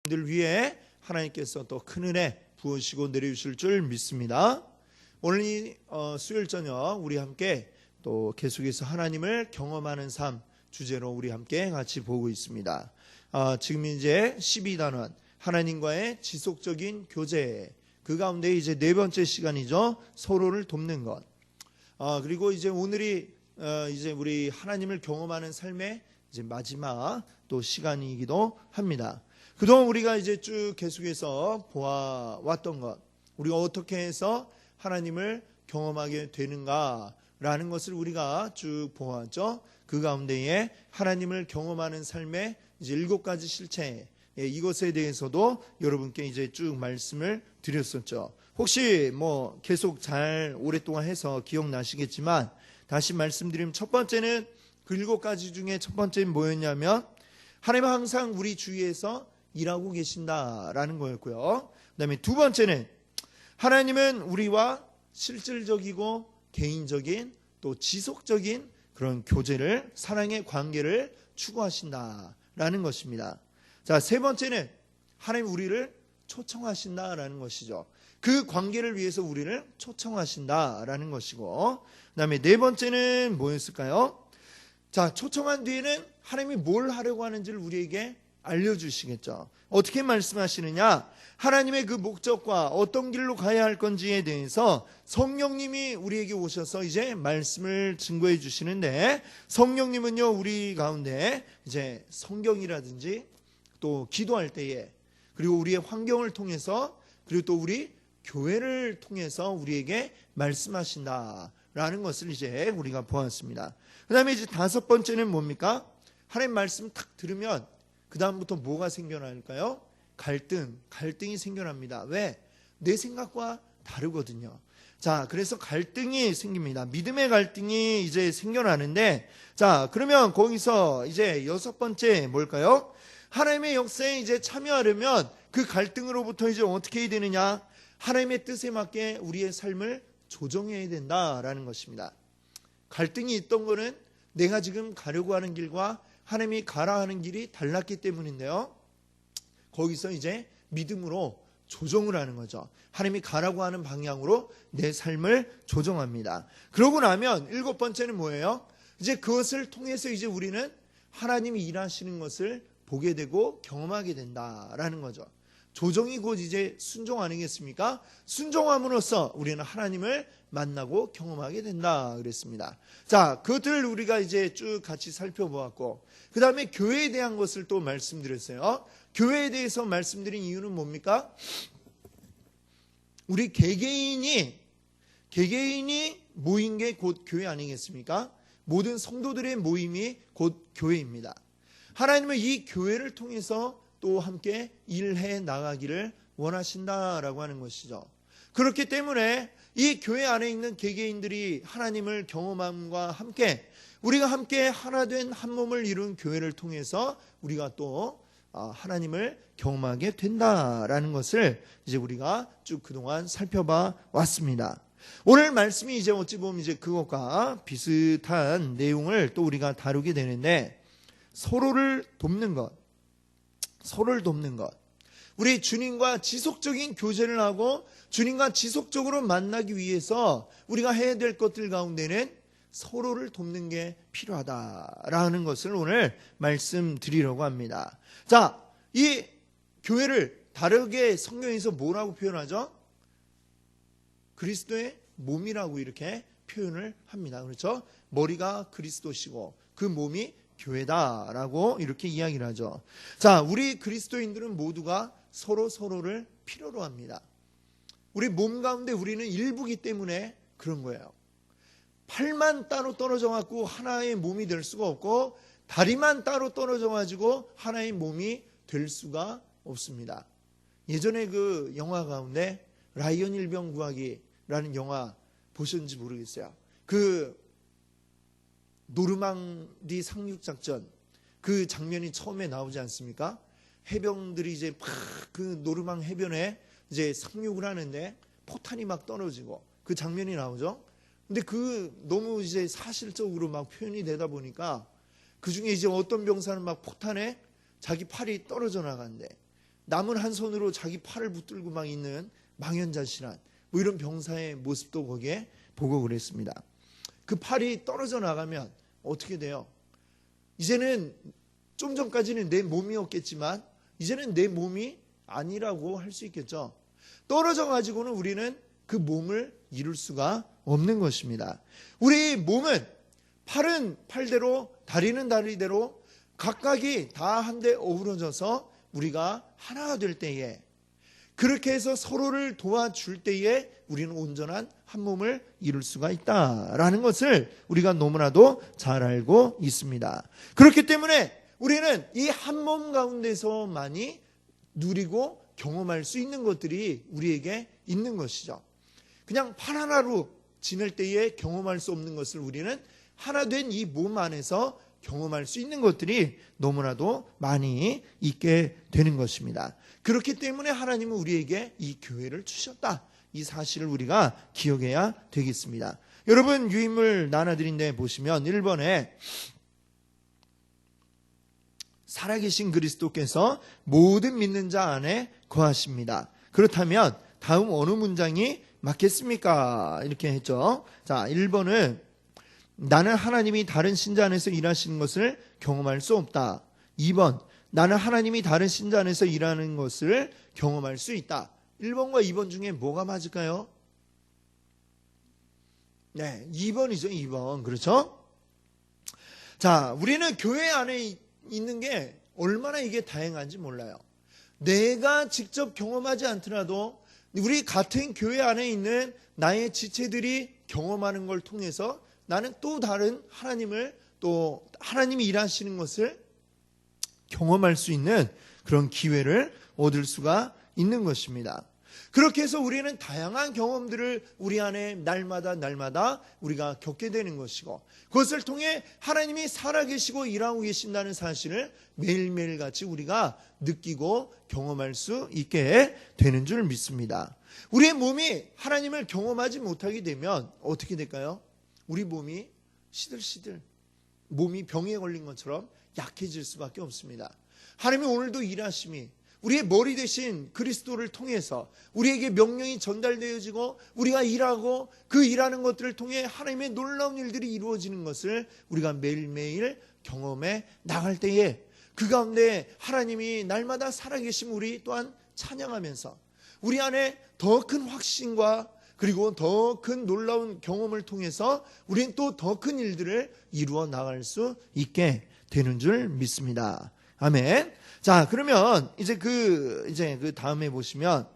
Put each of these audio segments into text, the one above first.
들 위해 하나님께서 또 큰 은혜 부으시고 내려주실 줄 믿습니다. 오늘 이 수요일 저녁 우리 함께 또 계속해서 하나님을 경험하는 삶 주제로 우리 함께 같이 보고 있습니다. 지금 이제 12단원 하나님과의 지속적인 교제, 그 가운데 이제 네 번째 시간이죠. 서로를 돕는 것. 그리고 이제 오늘이 이제 우리 하나님을 경험하는 삶의 이제 마지막 또 시간이기도 합니다. 그동안 우리가 이제 쭉 계속해서 보아왔던 것, 우리가 어떻게 해서 하나님을 경험하게 되는가라는 것을 우리가 쭉 보았죠. 그 가운데에 하나님을 경험하는 삶의 이제 7가지 실체, 이것에 대해서도 여러분께 이제 쭉 말씀을 드렸었죠. 혹시 뭐 계속 잘 오랫동안 해서 기억나시겠지만 다시 말씀드리면 첫 번째는 그 7가지 중에 첫 번째는 뭐였냐면 하나님은 항상 우리 주위에서 일하고 계신다라는 거였고요. 그 다음에 두 번째는 하나님은 우리와 실질적이고 개인적인 또 지속적인 그런 교제를, 사랑의 관계를 추구하신다라는 것입니다. 자, 세 번째는 하나님 우리를 초청하신다라는 것이죠. 그 관계를 위해서 우리를 초청하신다라는 것이고, 그 다음에 네 번째는 뭐였을까요? 자, 초청한 뒤에는 하나님이 뭘 하려고 하는지를 우리에게 알려주시겠죠. 어떻게 말씀하시느냐? 하나님의 그 목적과 어떤 길로 가야 할 건지에 대해서 성령님이 우리에게 오셔서 이제 말씀을 증거해 주시는데, 성령님은요 우리 가운데 이제 성경이라든지 또 기도할 때에, 그리고 우리의 환경을 통해서, 그리고 또 우리 교회를 통해서 우리에게 말씀하신다라는 것을 이제 우리가 보았습니다. 그 다음에 이제 다섯 번째는 뭡니까? 하나님 말씀 탁 들으면 그 다음부터 뭐가 생겨날까요? 갈등이 생겨납니다. 왜? 내 생각과 다르거든요. 자, 그래서 갈등이 생깁니다. 믿음의 갈등이 이제 생겨나는데, 자, 그러면 거기서 이제 여섯 번째 뭘까요? 하나님의 역사에 이제 참여하려면 그 갈등으로부터 이제 어떻게 해야 되느냐? 하나님의 뜻에 맞게 우리의 삶을 조정해야 된다라는 것입니다. 갈등이 있던 거는 내가 지금 가려고 하는 길과 하나님이 가라 하는 길이 달랐기 때문인데요. 거기서 이제 믿음으로 조정을 하는 거죠. 하나님이 가라고 하는 방향으로 내 삶을 조정합니다. 그러고 나면 일곱 번째는 뭐예요? 이제 그것을 통해서 이제 우리는 하나님이 일하시는 것을 보게 되고 경험하게 된다라는 거죠. 조정이 곧 이제 순종 아니겠습니까? 순종함으로써 우리는 하나님을 만나고 경험하게 된다 그랬습니다. 자, 그것들을 우리가 이제 쭉 같이 살펴보았고, 그 다음에 교회에 대한 것을 또 말씀드렸어요. 교회에 대해서 말씀드린 이유는 뭡니까? 우리 개개인이 모인 게 곧 교회 아니겠습니까? 모든 성도들의 모임이 곧 교회입니다. 하나님은 이 교회를 통해서 또 함께 일해 나가기를 원하신다라고 하는 것이죠. 그렇기 때문에 이 교회 안에 있는 개개인들이 하나님을 경험함과 함께 우리가 함께 하나 된 한 몸을 이룬 교회를 통해서 우리가 또 하나님을 경험하게 된다라는 것을 이제 우리가 쭉 그동안 살펴봐 왔습니다. 오늘 말씀이 이제 어찌 보면 이제 그것과 비슷한 내용을 또 우리가 다루게 되는데, 서로를 돕는 것. 우리 주님과 지속적인 교제를 하고 주님과 지속적으로 만나기 위해서 우리가 해야 될 것들 가운데는 서로를 돕는 게 필요하다라는 것을 오늘 말씀드리려고 합니다. 자, 이 교회를 다르게 성경에서 뭐라고 표현하죠? 그리스도의 몸이라고 이렇게 표현을 합니다. 그렇죠? 머리가 그리스도시고 그 몸이 교회다라고 이렇게 이야기를 하죠. 자, 우리 그리스도인들은 모두가 서로를 필요로 합니다. 우리 몸 가운데 우리는 일부기 때문에 그런 거예요. 팔만 따로 떨어져 갖고 하나의 몸이 될 수가 없고, 다리만 따로 떨어져 가지고 하나의 몸이 될 수가 없습니다. 예전에 그 영화 가운데 라이언 일병 구하기라는 영화 보셨는지 모르겠어요. 그 노르망디 상륙작전 그 장면이 처음에 나오지 않습니까? 해병들이 이제 막 그 노르망 해변에 이제 상륙을 하는데 포탄이 막 떨어지고 그 장면이 나오죠. 근데 그 너무 이제 사실적으로 막 표현이 되다 보니까 그 중에 이제 어떤 병사는 막 포탄에 자기 팔이 떨어져 나간대. 남은 한 손으로 자기 팔을 붙들고 막 있는 망연자실한 뭐 이런 병사의 모습도 거기에 보고 그랬습니다. 그 팔이 떨어져 나가면 어떻게 돼요? 이제는 좀 전까지는 내 몸이었겠지만 이제는 내 몸이 아니라고 할 수 있겠죠. 떨어져 가지고는 우리는 그 몸을 이룰 수가 없는 것입니다. 우리 몸은 팔은 팔대로 다리는 다리대로 각각이 다 한데 어우러져서 우리가 하나가 될 때에, 그렇게 해서 서로를 도와줄 때에 우리는 온전한 한 몸을 이룰 수가 있다라는 것을 우리가 너무나도 잘 알고 있습니다. 그렇기 때문에 우리는 이 한 몸 가운데서만이 누리고 경험할 수 있는 것들이 우리에게 있는 것이죠. 그냥 팔 하나로 지낼 때에 경험할 수 없는 것을 우리는 하나 된 이 몸 안에서 경험할 수 있는 것들이 너무나도 많이 있게 되는 것입니다. 그렇기 때문에 하나님은 우리에게 이 교회를 주셨다, 이 사실을 우리가 기억해야 되겠습니다. 여러분, 유인물 나눠드린 데 보시면 1번에 살아계신 그리스도께서 모든 믿는 자 안에 거하십니다. 그렇다면 다음 어느 문장이 맞겠습니까? 이렇게 했죠. 자, 1번은 나는 하나님이 다른 신자 안에서 일하시는 것을 경험할 수 없다. 2번, 나는 하나님이 다른 신자 안에서 일하는 것을 경험할 수 있다. 1번과 2번 중에 뭐가 맞을까요? 네, 2번이죠. 2번. 그렇죠? 자, 우리는 교회 안에 있는 게 얼마나 이게 다양한지 몰라요. 내가 직접 경험하지 않더라도 우리 같은 교회 안에 있는 나의 지체들이 경험하는 걸 통해서 나는 또 다른 하나님을, 또 하나님이 일하시는 것을 경험할 수 있는 그런 기회를 얻을 수가 있는 것입니다. 그렇게 해서 우리는 다양한 경험들을 우리 안에 날마다 우리가 겪게 되는 것이고, 그것을 통해 하나님이 살아계시고 일하고 계신다는 사실을 매일매일 같이 우리가 느끼고 경험할 수 있게 되는 줄 믿습니다. 우리의 몸이 하나님을 경험하지 못하게 되면 어떻게 될까요? 우리 몸이 시들시들, 몸이 병에 걸린 것처럼 약해질 수밖에 없습니다. 하나님이 오늘도 일하심이 우리의 머리 대신 그리스도를 통해서 우리에게 명령이 전달되어지고 우리가 일하고 그 일하는 것들을 통해 하나님의 놀라운 일들이 이루어지는 것을 우리가 매일매일 경험해 나갈 때에 그 가운데 하나님이 날마다 살아계심 우리 또한 찬양하면서 우리 안에 더 큰 확신과 그리고 더 큰 놀라운 경험을 통해서 우리는 또 더 큰 일들을 이루어 나갈 수 있게 되는 줄 믿습니다. 아멘. 자, 그러면 이제 그 다음에 보시면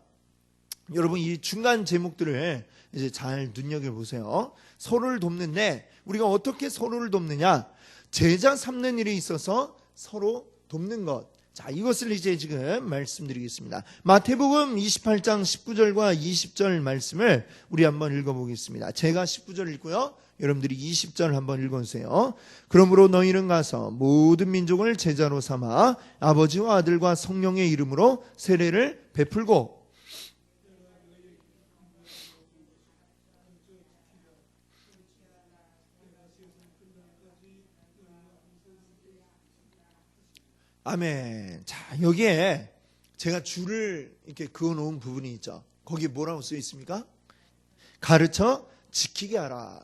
여러분 이 중간 제목들을 이제 잘 눈여겨보세요. 서로를 돕는데 우리가 어떻게 서로를 돕느냐? 제자 삼는 일에 있어서 서로 돕는 것. 자, 이것을 이제 지금 말씀드리겠습니다. 마태복음 28장 19절과 20절 말씀을 우리 한번 읽어보겠습니다. 제가 19절 읽고요, 여러분들이 20절 한번 읽어주세요. 그러므로 너희는 가서 모든 민족을 제자로 삼아 아버지와 아들과 성령의 이름으로 세례를 베풀고 아멘. 자, 여기에 제가 줄을 이렇게 그어 놓은 부분이 있죠. 거기에 뭐라고 쓰여 있습니까? 가르쳐 지키게 하라.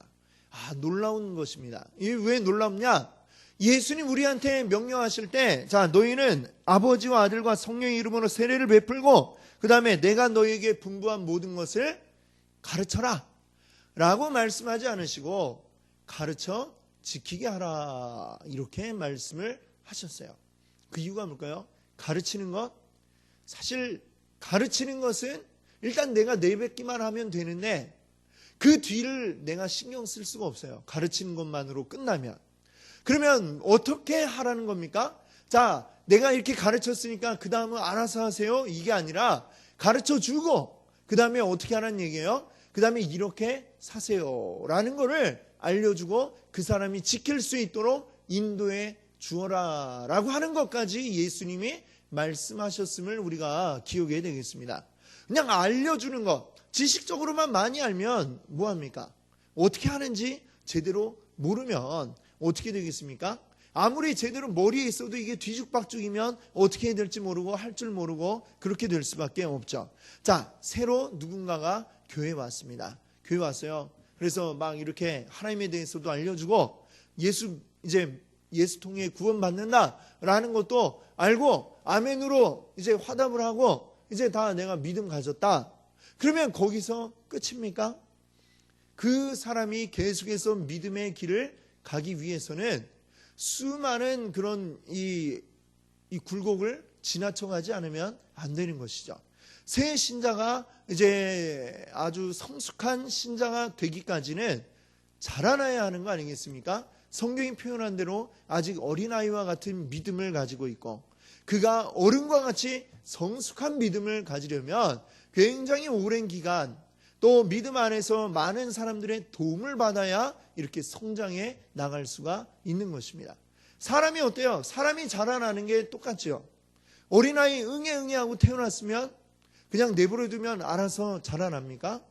아, 놀라운 것입니다. 이게 왜 놀랍냐? 예수님 우리한테 명령하실 때, 자, 너희는 아버지와 아들과 성령의 이름으로 세례를 베풀고, 그 다음에 내가 너희에게 분부한 모든 것을 가르쳐라 라고 말씀하지 않으시고, 가르쳐 지키게 하라, 이렇게 말씀을 하셨어요. 그 이유가 뭘까요? 가르치는 것? 사실 가르치는 것은 일단 내가 내뱉기만 하면 되는데 그 뒤를 내가 신경 쓸 수가 없어요. 가르치는 것만으로 끝나면. 그러면 어떻게 하라는 겁니까? 자, 내가 이렇게 가르쳤으니까 그 다음은 알아서 하세요, 이게 아니라 가르쳐주고 그 다음에 어떻게 하라는 얘기예요? 그 다음에 이렇게 사세요 라는 거를 알려주고 그 사람이 지킬 수 있도록 인도해 주어라 라고 하는 것까지 예수님이 말씀하셨음을 우리가 기억해야 되겠습니다. 그냥 알려주는 것, 지식적으로만 많이 알면 뭐합니까? 어떻게 하는지 제대로 모르면 어떻게 되겠습니까? 아무리 제대로 머리에 있어도 이게 뒤죽박죽이면 어떻게 해야 될지 모르고 할 줄 모르고 그렇게 될 수밖에 없죠. 자, 새로 누군가가 교회에 왔습니다. 교회 왔어요. 그래서 막 이렇게 하나님에 대해서도 알려주고 예수 통해 구원받는다라는 것도 알고 아멘으로 이제 화답을 하고 이제 다 내가 믿음 가졌다. 그러면 거기서 끝입니까? 그 사람이 계속해서 믿음의 길을 가기 위해서는 수많은 그런 이 굴곡을 지나쳐가지 않으면 안 되는 것이죠. 새 신자가 이제 아주 성숙한 신자가 되기까지는 자라나야 하는 거 아니겠습니까? 성경이 표현한 대로 아직 어린아이와 같은 믿음을 가지고 있고 그가 어른과 같이 성숙한 믿음을 가지려면 굉장히 오랜 기간 또 믿음 안에서 많은 사람들의 도움을 받아야 이렇게 성장해 나갈 수가 있는 것입니다. 사람이 어때요? 사람이 자라나는 게 똑같죠. 어린아이 응애 하고 태어났으면 그냥 내버려두면 알아서 자라납니까?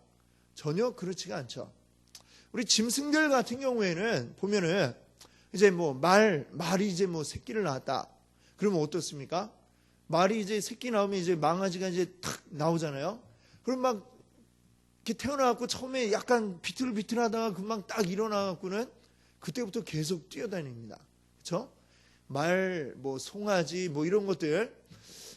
전혀 그렇지가 않죠. 우리 짐승들 같은 경우에는 보면은 이제 말이 이제 새끼를 낳았다. 그러면 어떻습니까? 말이 이제 새끼 나오면 이제 망아지가 이제 탁 나오잖아요. 그럼 막 이렇게 태어나갖고 처음에 약간 비틀비틀하다가 금방 딱 일어나갖고는 그때부터 계속 뛰어다닙니다. 그렇죠? 말, 송아지, 이런 것들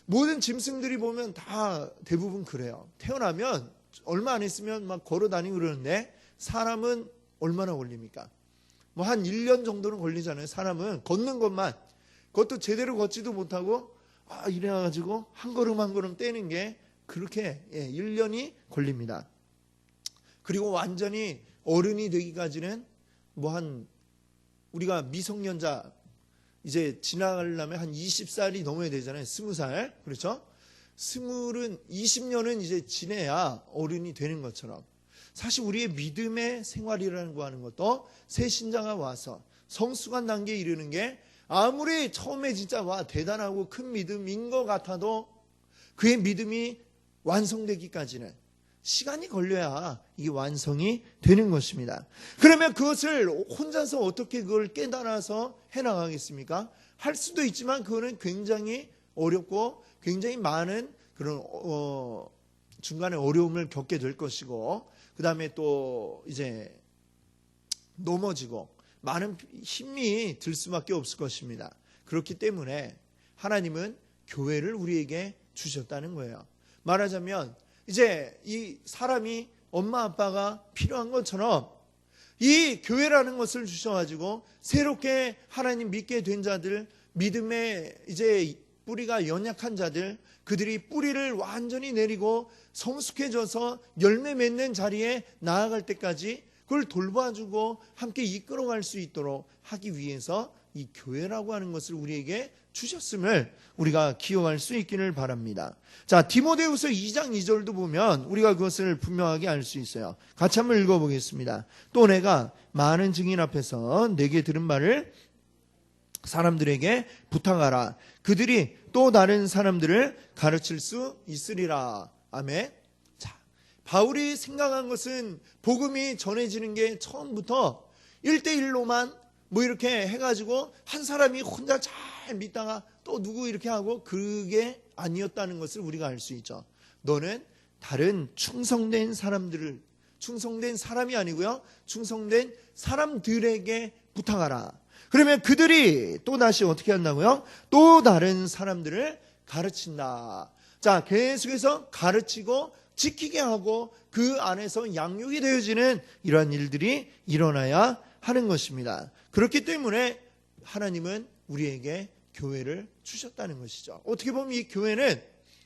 모든 짐승들이 보면 다 대부분 그래요. 태어나면 얼마 안 있으면 막 걸어다니고 그러는데 사람은 얼마나 걸립니까? 한 1년 정도는 걸리잖아요. 사람은 걷는 것만 그것도 제대로 걷지도 못하고 이래가지고 한 걸음 한 걸음 떼는 게 그렇게 1년이 걸립니다. 그리고 완전히 어른이 되기까지는 우리가 미성년자 이제 지나가려면 한 20살이 넘어야 되잖아요. 20살. 그렇죠? 20년은 이제 지내야 어른이 되는 것처럼 사실 우리의 믿음의 생활이라는 거 하는 것도 새 신자가 와서 성숙한 단계에 이르는 게 아무리 처음에 진짜 대단하고 큰 믿음인 것 같아도 그의 믿음이 완성되기까지는 시간이 걸려야 이게 완성이 되는 것입니다. 그러면 그것을 혼자서 어떻게 그걸 깨달아서 해나가겠습니까? 할 수도 있지만 그거는 굉장히 어렵고 굉장히 많은 그런 중간에 어려움을 겪게 될 것이고 그 다음에 또 이제 넘어지고 많은 힘이 들 수밖에 없을 것입니다. 그렇기 때문에 하나님은 교회를 우리에게 주셨다는 거예요. 말하자면 이제 이 사람이 엄마 아빠가 필요한 것처럼 이 교회라는 것을 주셔가지고 새롭게 하나님 믿게 된 자들, 믿음의 이제 뿌리가 연약한 자들, 그들이 뿌리를 완전히 내리고 성숙해져서 열매 맺는 자리에 나아갈 때까지 그걸 돌봐주고 함께 이끌어갈 수 있도록 하기 위해서 이 교회라고 하는 것을 우리에게 주셨음을 우리가 기억할 수 있기를 바랍니다. 자, 디모데후서 2장 2절도 보면 우리가 그것을 분명하게 알 수 있어요. 같이 한번 읽어보겠습니다. 또 내가 많은 증인 앞에서 내게 들은 말을 사람들에게 부탁하라. 그들이 또 다른 사람들을 가르칠 수 있으리라. 아멘. 자, 바울이 생각한 것은 복음이 전해지는 게 처음부터 1대1로만 이렇게 해가지고 한 사람이 혼자 잘 믿다가 또 누구 이렇게 하고 그게 아니었다는 것을 우리가 알 수 있죠. 너는 다른 충성된 사람이 아니고요. 충성된 사람들에게 부탁하라. 그러면 그들이 또 다시 어떻게 한다고요? 또 다른 사람들을 가르친다. 자, 계속해서 가르치고 지키게 하고 그 안에서 양육이 되어지는 이러한 일들이 일어나야 하는 것입니다. 그렇기 때문에 하나님은 우리에게 교회를 주셨다는 것이죠. 어떻게 보면 이 교회는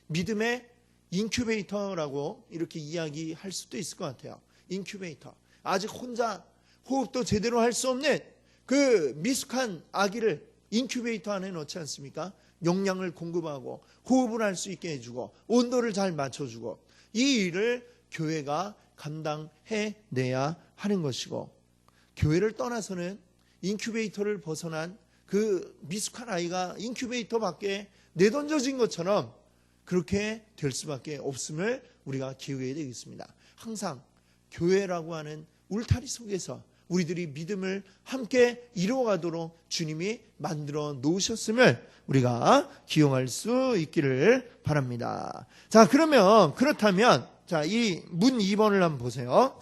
믿음의 인큐베이터라고 이렇게 이야기할 수도 있을 것 같아요. 인큐베이터. 아직 혼자 호흡도 제대로 할 수 없는 그 미숙한 아기를 인큐베이터 안에 넣지 않습니까? 영양을 공급하고 호흡을 할 수 있게 해주고 온도를 잘 맞춰주고 이 일을 교회가 감당해내야 하는 것이고 교회를 떠나서는 인큐베이터를 벗어난 그 미숙한 아이가 인큐베이터 밖에 내던져진 것처럼 그렇게 될 수밖에 없음을 우리가 기억해야 되겠습니다. 항상 교회라고 하는 울타리 속에서 우리들이 믿음을 함께 이루어가도록 주님이 만들어 놓으셨음을 우리가 기용할 수 있기를 바랍니다. 자, 그렇다면 자, 이 문 2번을 한번 보세요.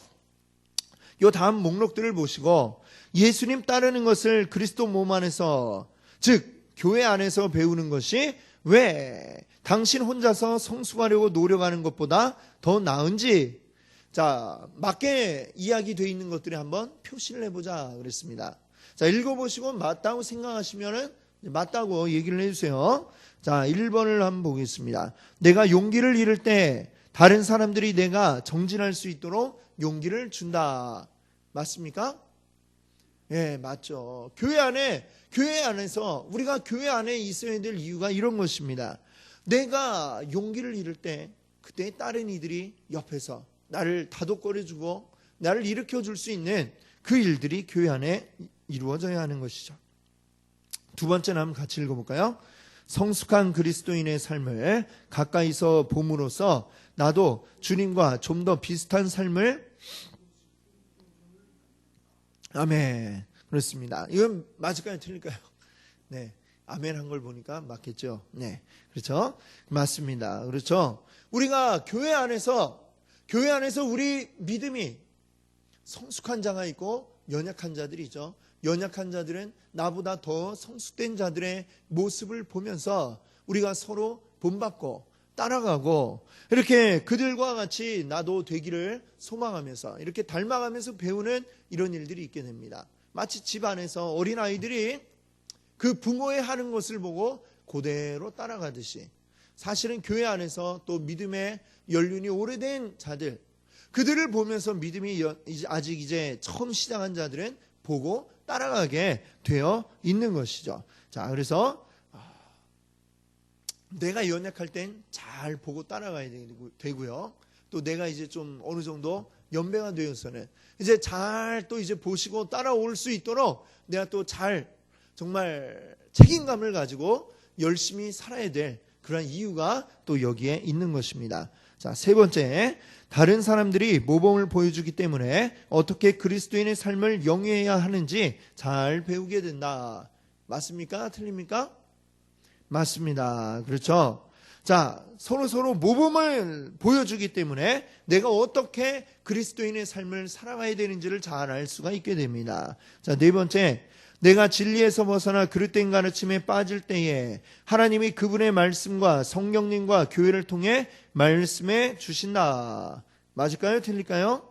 요 다음 목록들을 보시고 예수님 따르는 것을 그리스도 몸 안에서, 즉 교회 안에서 배우는 것이 왜 당신 혼자서 성숙하려고 노력하는 것보다 더 나은지, 자, 맞게 이야기되어 있는 것들이 한번 표시를 해보자 그랬습니다. 자, 읽어보시고 맞다고 생각하시면은 맞다고 얘기를 해주세요. 자, 1번을 한번 보겠습니다. 내가 용기를 잃을 때 다른 사람들이 내가 정진할 수 있도록 용기를 준다. 맞습니까? 예, 맞죠. 교회 안에서 우리가 교회 안에 있어야 될 이유가 이런 것입니다. 내가 용기를 잃을 때 그때 다른 이들이 옆에서 나를 다독거려주고 나를 일으켜줄 수 있는 그 일들이 교회 안에 이루어져야 하는 것이죠. 두 번째는 한번 같이 읽어볼까요? 성숙한 그리스도인의 삶을 가까이서 봄으로써 나도 주님과 좀 더 비슷한 삶을, 아멘. 그렇습니다. 이건 맞을까요? 틀릴까요? 네. 아멘 한 걸 보니까 맞겠죠? 네. 그렇죠? 맞습니다. 그렇죠? 우리가 교회 안에서 우리 믿음이 성숙한 자가 있고 연약한 자들이 있죠. 연약한 자들은 나보다 더 성숙된 자들의 모습을 보면서 우리가 서로 본받고 따라가고 이렇게 그들과 같이 나도 되기를 소망하면서 이렇게 닮아가면서 배우는 이런 일들이 있게 됩니다. 마치 집 안에서 어린아이들이 그 부모의 하는 것을 보고 그대로 따라가듯이, 사실은 교회 안에서 또 믿음의 연륜이 오래된 자들, 그들을 보면서 믿음이 아직 이제 처음 시작한 자들은 보고 따라가게 되어 있는 것이죠. 자, 그래서 내가 연약할 땐 잘 보고 따라가야 되고요. 또 내가 이제 좀 어느 정도 연배가 되어서는 이제 잘 또 이제 보시고 따라올 수 있도록 내가 또 잘 정말 책임감을 가지고 열심히 살아야 될 그런 이유가 또 여기에 있는 것입니다. 자, 세 번째, 다른 사람들이 모범을 보여주기 때문에 어떻게 그리스도인의 삶을 영위해야 하는지 잘 배우게 된다. 맞습니까? 틀립니까? 맞습니다. 그렇죠? 자, 서로 모범을 보여주기 때문에 내가 어떻게 그리스도인의 삶을 살아가야 되는지를 잘 알 수가 있게 됩니다. 자, 네 번째, 내가 진리에서 벗어나 그릇된 가르침에 빠질 때에 하나님이 그분의 말씀과 성령님과 교회를 통해 말씀해 주신다. 맞을까요? 틀릴까요?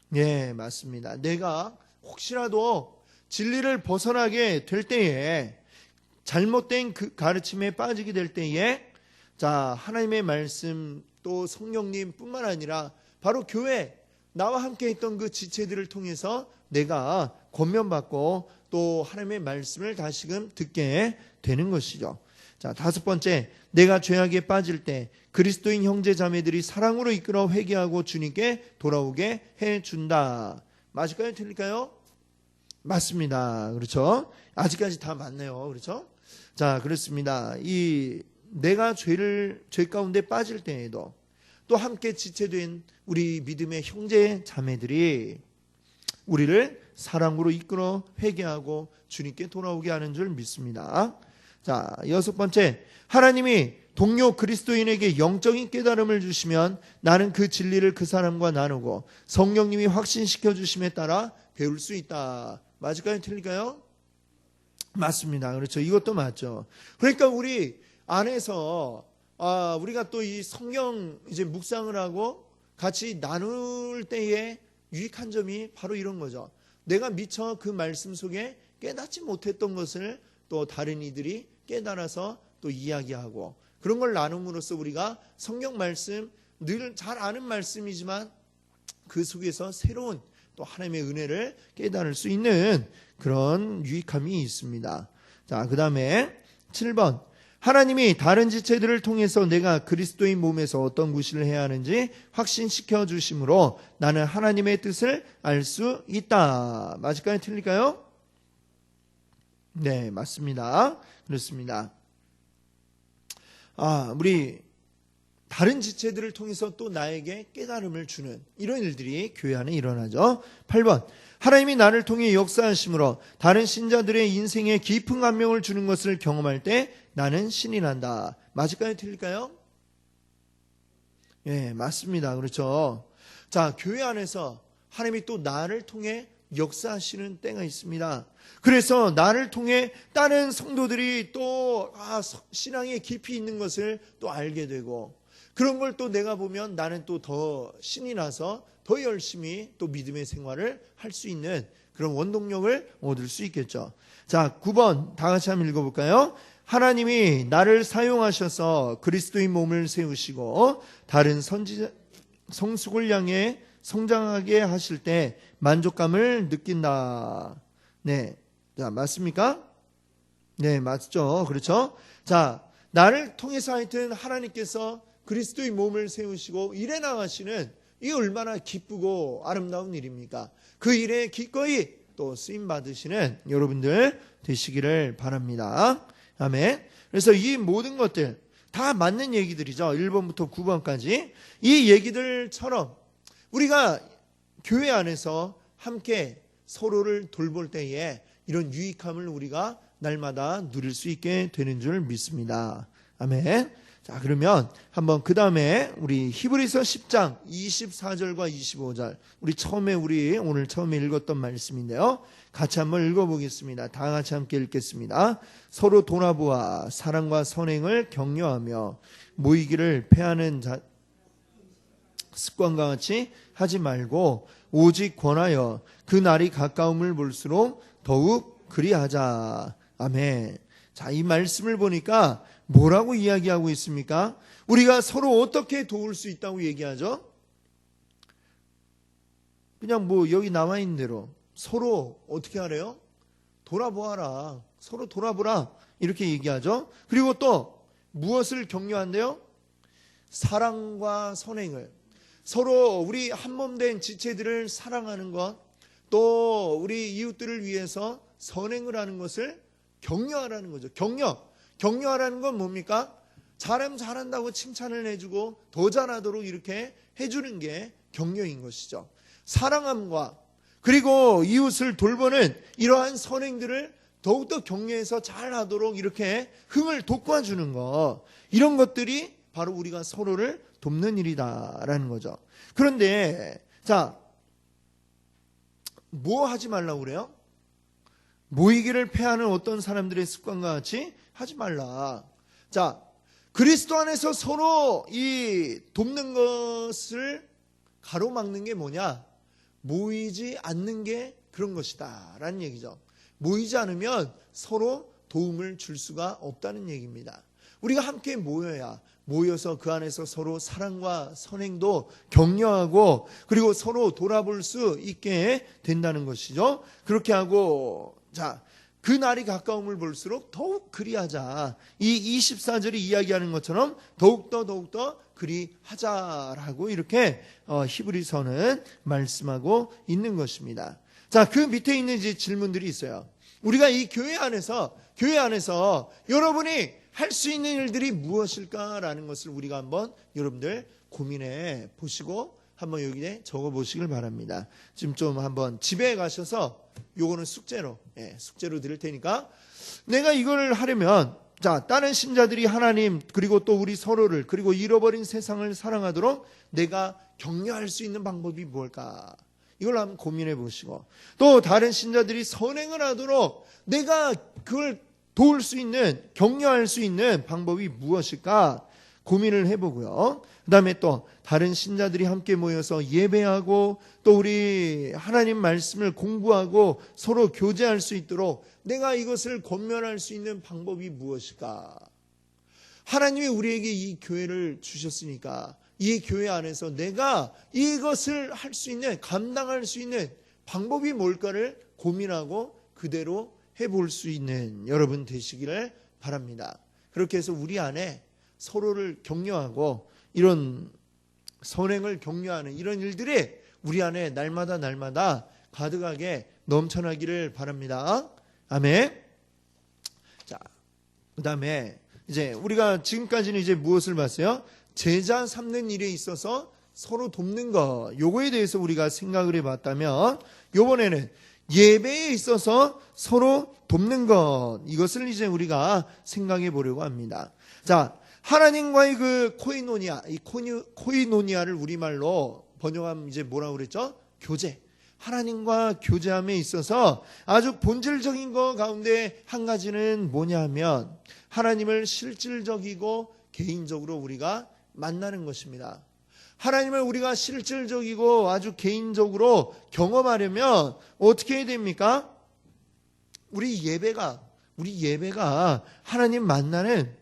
네, 맞습니다. 내가 혹시라도 진리를 벗어나게 될 때에, 잘못된 그 가르침에 빠지게 될 때에, 자, 하나님의 말씀 또 성령님 뿐만 아니라 바로 교회, 나와 함께 했던 그 지체들을 통해서 내가 권면받고 또 하나님의 말씀을 다시금 듣게 되는 것이죠. 자, 다섯 번째, 내가 죄악에 빠질 때 그리스도인 형제 자매들이 사랑으로 이끌어 회개하고 주님께 돌아오게 해준다. 맞을까요? 틀릴까요? 맞습니다. 그렇죠? 아직까지 다 맞네요. 그렇죠? 자, 그렇습니다. 내가 죄 가운데 빠질 때에도 또 함께 지체된 우리 믿음의 형제 자매들이 우리를 사랑으로 이끌어 회개하고 주님께 돌아오게 하는 줄 믿습니다. 자, 여섯 번째, 하나님이 동료 그리스도인에게 영적인 깨달음을 주시면 나는 그 진리를 그 사람과 나누고 성령님이 확신시켜 주심에 따라 배울 수 있다. 맞을까요? 틀릴까요? 맞습니다. 그렇죠. 이것도 맞죠. 그러니까 우리 안에서 우리가 또 이 성경 이제 묵상을 하고 같이 나눌 때에 유익한 점이 바로 이런 거죠. 내가 미처 그 말씀 속에 깨닫지 못했던 것을 또 다른 이들이 깨달아서 또 이야기하고, 그런 걸 나눔으로써 우리가 성경 말씀, 늘 잘 아는 말씀이지만 그 속에서 새로운 또 하나님의 은혜를 깨달을 수 있는 그런 유익함이 있습니다. 자, 그 다음에 7번, 하나님이 다른 지체들을 통해서 내가 그리스도인 몸에서 어떤 구실을 해야 하는지 확신시켜 주심으로 나는 하나님의 뜻을 알 수 있다. 맞을까요? 틀릴까요? 네, 맞습니다. 그렇습니다. 우리 다른 지체들을 통해서 또 나에게 깨달음을 주는 이런 일들이 교회 안에 일어나죠. 8번, 하나님이 나를 통해 역사하심으로 다른 신자들의 인생에 깊은 감명을 주는 것을 경험할 때 나는 신이 난다. 맞을까요? 틀릴까요? 예, 맞습니다. 그렇죠. 자, 교회 안에서 하나님이 또 나를 통해 역사하시는 때가 있습니다. 그래서 나를 통해 다른 성도들이 또 신앙에 깊이 있는 것을 또 알게 되고, 그런 걸 또 내가 보면 나는 또 더 신이 나서 더 열심히 또 믿음의 생활을 할 수 있는 그런 원동력을 얻을 수 있겠죠. 자, 9번 다 같이 한번 읽어볼까요? 하나님이 나를 사용하셔서 그리스도의 몸을 세우시고 다른 성숙을 향해 성장하게 하실 때 만족감을 느낀다. 네, 자, 맞습니까? 네, 맞죠. 그렇죠. 자, 나를 통해서 하여튼 하나님께서 그리스도의 몸을 세우시고 일해 나가시는, 이게 얼마나 기쁘고 아름다운 일입니까? 그 일에 기꺼이 또 쓰임 받으시는 여러분들 되시기를 바랍니다. 아멘. 그래서 이 모든 것들 다 맞는 얘기들이죠. 1번부터 9번까지 이 얘기들처럼 우리가 교회 안에서 함께 서로를 돌볼 때에 이런 유익함을 우리가 날마다 누릴 수 있게 되는 줄 믿습니다. 아멘. 자, 그러면 한번 그 다음에 우리 히브리서 10장 24절과 25절 우리 오늘 처음에 읽었던 말씀인데요. 같이 한번 읽어보겠습니다. 다 같이 함께 읽겠습니다. 서로 돌아보아 사랑과 선행을 격려하며 모이기를 패하는 습관과 같이 하지 말고 오직 권하여 그 날이 가까움을 볼수록 더욱 그리하자. 아멘. 자, 이 말씀을 보니까 뭐라고 이야기하고 있습니까? 우리가 서로 어떻게 도울 수 있다고 얘기하죠? 그냥 뭐 여기 나와 있는 대로 서로 어떻게 하래요? 돌아보아라. 서로 돌아보라. 이렇게 얘기하죠. 그리고 또 무엇을 격려한대요? 사랑과 선행을, 서로 우리 한몸된 지체들을 사랑하는 것, 또 우리 이웃들을 위해서 선행을 하는 것을 격려하라는 거죠. 격려하라는 건 뭡니까? 잘하면 잘한다고 칭찬을 해주고 더 잘하도록 이렇게 해주는 게 격려인 것이죠. 사랑함과 그리고 이웃을 돌보는 이러한 선행들을 더욱더 격려해서 잘하도록 이렇게 흥을 돋궈주는 것, 이런 것들이 바로 우리가 서로를 돕는 일이다라는 거죠. 그런데 자, 뭐 하지 말라고 그래요? 모이기를 패하는 어떤 사람들의 습관과 같이 하지 말라. 자, 그리스도 안에서 서로 이 돕는 것을 가로막는 게 뭐냐? 모이지 않는 게 그런 것이다 라는 얘기죠. 모이지 않으면 서로 도움을 줄 수가 없다는 얘기입니다. 우리가 함께 모여서 그 안에서 서로 사랑과 선행도 격려하고 그리고 서로 돌아볼 수 있게 된다는 것이죠. 그렇게 하고, 자, 그 날이 가까움을 볼수록 더욱 그리하자. 이 24절이 이야기하는 것처럼 더욱더 그리하자라고 이렇게 히브리서는 말씀하고 있는 것입니다. 자, 그 밑에 있는 이제 질문들이 있어요. 우리가 이 교회 안에서 여러분이 할 수 있는 일들이 무엇일까라는 것을 우리가 한번 여러분들 고민해 보시고 한번 여기에 적어 보시길 바랍니다. 지금 좀 한번 집에 가셔서 요거는 숙제로 드릴 테니까, 내가 이걸 하려면, 자, 다른 신자들이 하나님 그리고 또 우리 서로를 그리고 잃어버린 세상을 사랑하도록 내가 격려할 수 있는 방법이 뭘까? 이걸 한번 고민해 보시고, 또 다른 신자들이 선행을 하도록 내가 그걸 도울 수 있는, 격려할 수 있는 방법이 무엇일까 고민을 해보고요. 그 다음에 또 다른 신자들이 함께 모여서 예배하고 또 우리 하나님 말씀을 공부하고 서로 교제할 수 있도록 내가 이것을 권면할 수 있는 방법이 무엇일까? 하나님이 우리에게 이 교회를 주셨으니까 이 교회 안에서 내가 이것을 할 수 있는, 감당할 수 있는 방법이 뭘까를 고민하고 그대로 해볼 수 있는 여러분 되시기를 바랍니다. 그렇게 해서 우리 안에 서로를 격려하고 이런 선행을 격려하는 이런 일들이 우리 안에 날마다 가득하게 넘쳐나기를 바랍니다. 아멘. 자, 그 다음에 이제 우리가 지금까지는 이제 무엇을 봤어요? 제자 삼는 일에 있어서 서로 돕는 것, 요거에 대해서 우리가 생각을 해봤다면, 요번에는 예배에 있어서 서로 돕는 것, 이것을 이제 우리가 생각해 보려고 합니다. 자, 하나님과의 그 코이노니아, 이 코이노니아를 우리말로 번역하면 이제 뭐라고 그랬죠? 교제. 하나님과 교제함에 있어서 아주 본질적인 것 가운데 한 가지는 뭐냐 하면 하나님을 실질적이고 개인적으로 우리가 만나는 것입니다. 하나님을 우리가 실질적이고 아주 개인적으로 경험하려면 어떻게 해야 됩니까? 우리 예배가 하나님 만나는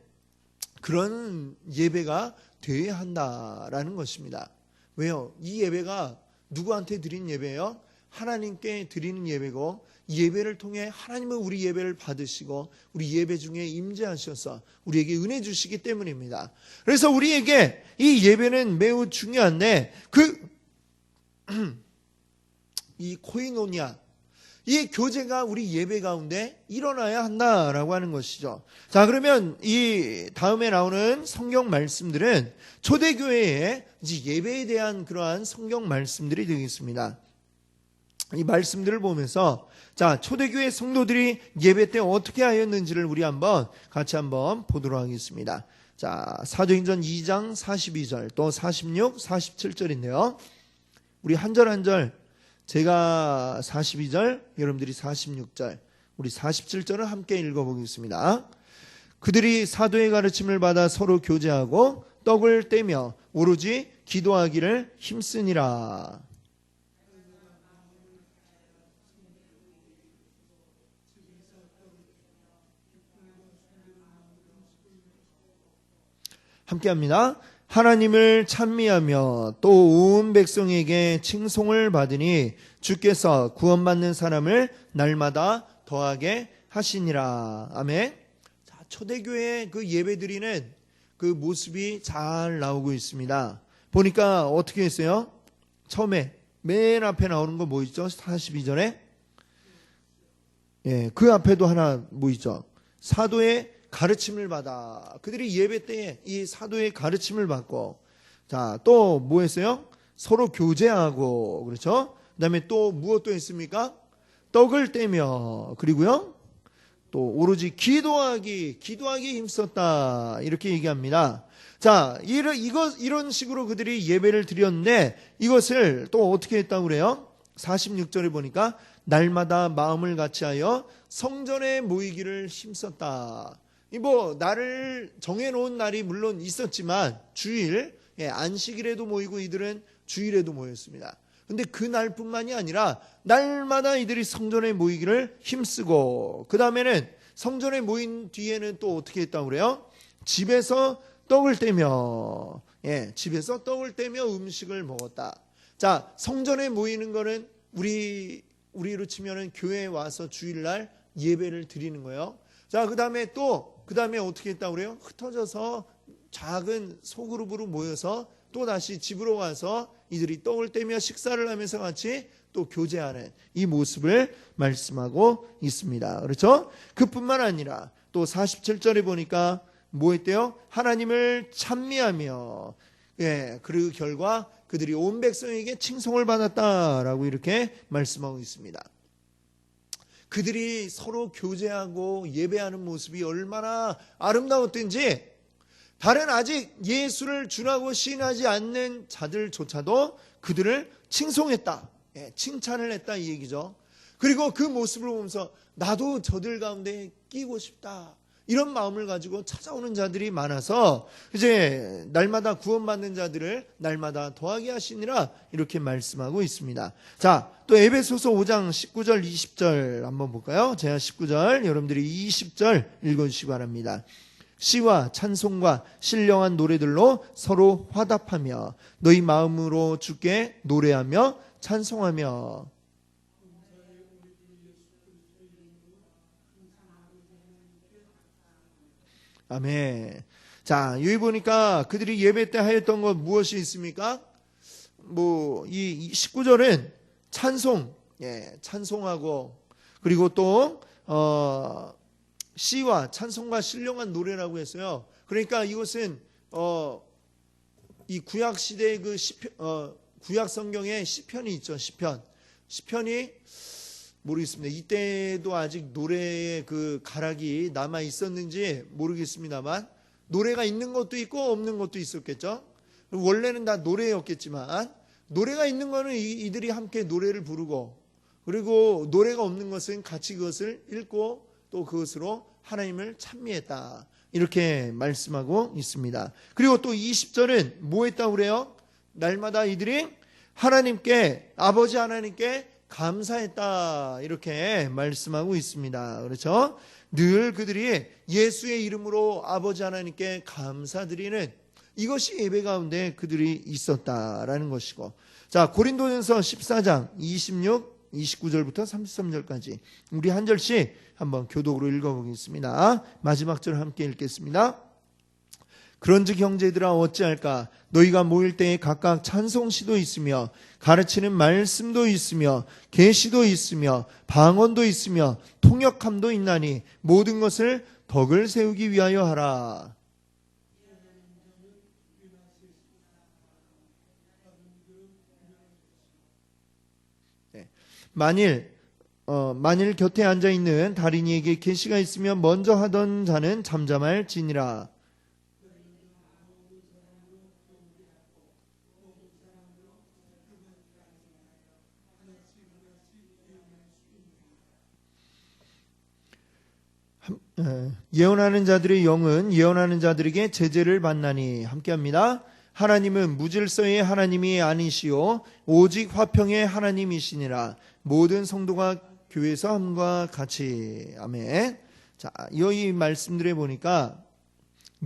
그런 예배가 되어야 한다라는 것입니다. 왜요? 이 예배가 누구한테 드린 예배예요? 하나님께 드리는 예배고, 이 예배를 통해 하나님은 우리 예배를 받으시고 우리 예배 중에 임재하셔서 우리에게 은혜 주시기 때문입니다. 그래서 우리에게 이 예배는 매우 중요한데, 이 코이노니아, 이 교제가 우리 예배 가운데 일어나야 한다라고 하는 것이죠. 자, 그러면 이 다음에 나오는 성경 말씀들은 초대교회의 예배에 대한 그러한 성경 말씀들이 되겠습니다. 이 말씀들을 보면서, 자, 초대교회 성도들이 예배 때 어떻게 하였는지를 우리 같이 한번 보도록 하겠습니다. 자, 사도행전 2장 42절 또 46, 47절인데요. 우리 한 절 한 절, 제가 42절, 여러분들이 46절, 우리 47절을 함께 읽어보겠습니다. 그들이 사도의 가르침을 받아 서로 교제하고 떡을 떼며 오로지 기도하기를 힘쓰니라. 함께합니다. 하나님을 찬미하며 또 온 백성에게 칭송을 받으니 주께서 구원받는 사람을 날마다 더하게 하시니라. 아멘. 자, 초대교회 그 예배드리는 그 모습이 잘 나오고 있습니다. 보니까 어떻게 했어요? 처음에 맨 앞에 나오는 거 뭐 있죠? 42절에 그 앞에도 하나 뭐 있죠? 사도의 가르침을 받아. 그들이 예배 때에 이 사도의 가르침을 받고, 자, 또 뭐 했어요? 서로 교제하고, 그렇죠? 그 다음에 또 무엇도 했습니까? 떡을 떼며, 그리고요, 또 오로지 기도하기 힘썼다. 이렇게 얘기합니다. 자, 이런 식으로 그들이 예배를 드렸는데, 이것을 또 어떻게 했다고 그래요? 46절에 보니까, 날마다 마음을 같이하여 성전에 모이기를 힘썼다. 나를 정해놓은 날이 물론 있었지만 주일, 안식일에도 모이고 이들은 주일에도 모였습니다. 근데 그 날뿐만이 아니라 날마다 이들이 성전에 모이기를 힘쓰고, 그 다음에는 성전에 모인 뒤에는 또 어떻게 했다고 그래요? 집에서 떡을 떼며, 집에서 떡을 떼며 음식을 먹었다. 자, 성전에 모이는 거는 우리로 치면은 교회에 와서 주일날 예배를 드리는 거예요. 자, 그 다음에 어떻게 했다고 그래요? 흩어져서 작은 소그룹으로 모여서 또 다시 집으로 와서 이들이 떡을 떼며 식사를 하면서 같이 또 교제하는 이 모습을 말씀하고 있습니다. 그렇죠? 그뿐만 아니라 또 47절에 보니까 뭐 했대요? 하나님을 찬미하며, 그 결과 그들이 온 백성에게 칭송을 받았다라고 이렇게 말씀하고 있습니다. 그들이 서로 교제하고 예배하는 모습이 얼마나 아름다웠던지, 다른 아직 예수를 주라고 시인하지 않는 자들조차도 그들을 칭송했다, 칭찬을 했다, 이 얘기죠. 그리고 그 모습을 보면서 나도 저들 가운데 끼고 싶다, 이런 마음을 가지고 찾아오는 자들이 많아서 이제 날마다 구원받는 자들을 날마다 더하게 하시니라, 이렇게 말씀하고 있습니다. 자, 또 에베소서 5장 19절 20절 한번 볼까요? 제가 19절, 여러분들이 20절 읽어주시기 바랍니다. 시와 찬송과 신령한 노래들로 서로 화답하며 너희 마음으로 주께 노래하며 찬송하며. 아멘. 자, 여기 보니까 그들이 예배 때 하였던 것 무엇이 있습니까? 이 19절은 찬송, 찬송하고, 그리고 또 시와 찬송과 신령한 노래라고 했어요. 그러니까 이것은 이 구약 시대의 구약 성경에 시편이 있죠. 시편이 모르겠습니다. 이때도 아직 노래의 그 가락이 남아 있었는지 모르겠습니다만 노래가 있는 것도 있고 없는 것도 있었겠죠. 원래는 다 노래였겠지만 노래가 있는 거는 이들이 함께 노래를 부르고, 그리고 노래가 없는 것은 같이 그것을 읽고 또 그것으로 하나님을 찬미했다, 이렇게 말씀하고 있습니다. 그리고 또 20절은 뭐 했다고 그래요? 날마다 이들이 하나님께, 아버지 하나님께 감사했다, 이렇게 말씀하고 있습니다. 그렇죠? 늘 그들이 예수의 이름으로 아버지 하나님께 감사드리는 이것이 예배 가운데 그들이 있었다라는 것이고, 자, 고린도전서 14장 26, 29절부터 33절까지 우리 한 절씩 한번 교독으로 읽어보겠습니다. 마지막 절 함께 읽겠습니다. 그런즉 형제들아 어찌할까? 너희가 모일 때에 각각 찬송시도 있으며 가르치는 말씀도 있으며 계시도 있으며 방언도 있으며 통역함도 있나니 모든 것을 덕을 세우기 위하여 하라. 만일 곁에 앉아 있는 다린이에게 계시가 있으면 먼저 하던 자는 잠잠할지니라. 예언하는 자들의 영은 예언하는 자들에게 제재를 받나니, 함께합니다. 하나님은 무질서의 하나님이 아니시오 오직 화평의 하나님이시니라. 모든 성도가 교회에서 함과 같이. 아멘. 자, 이 말씀들에 보니까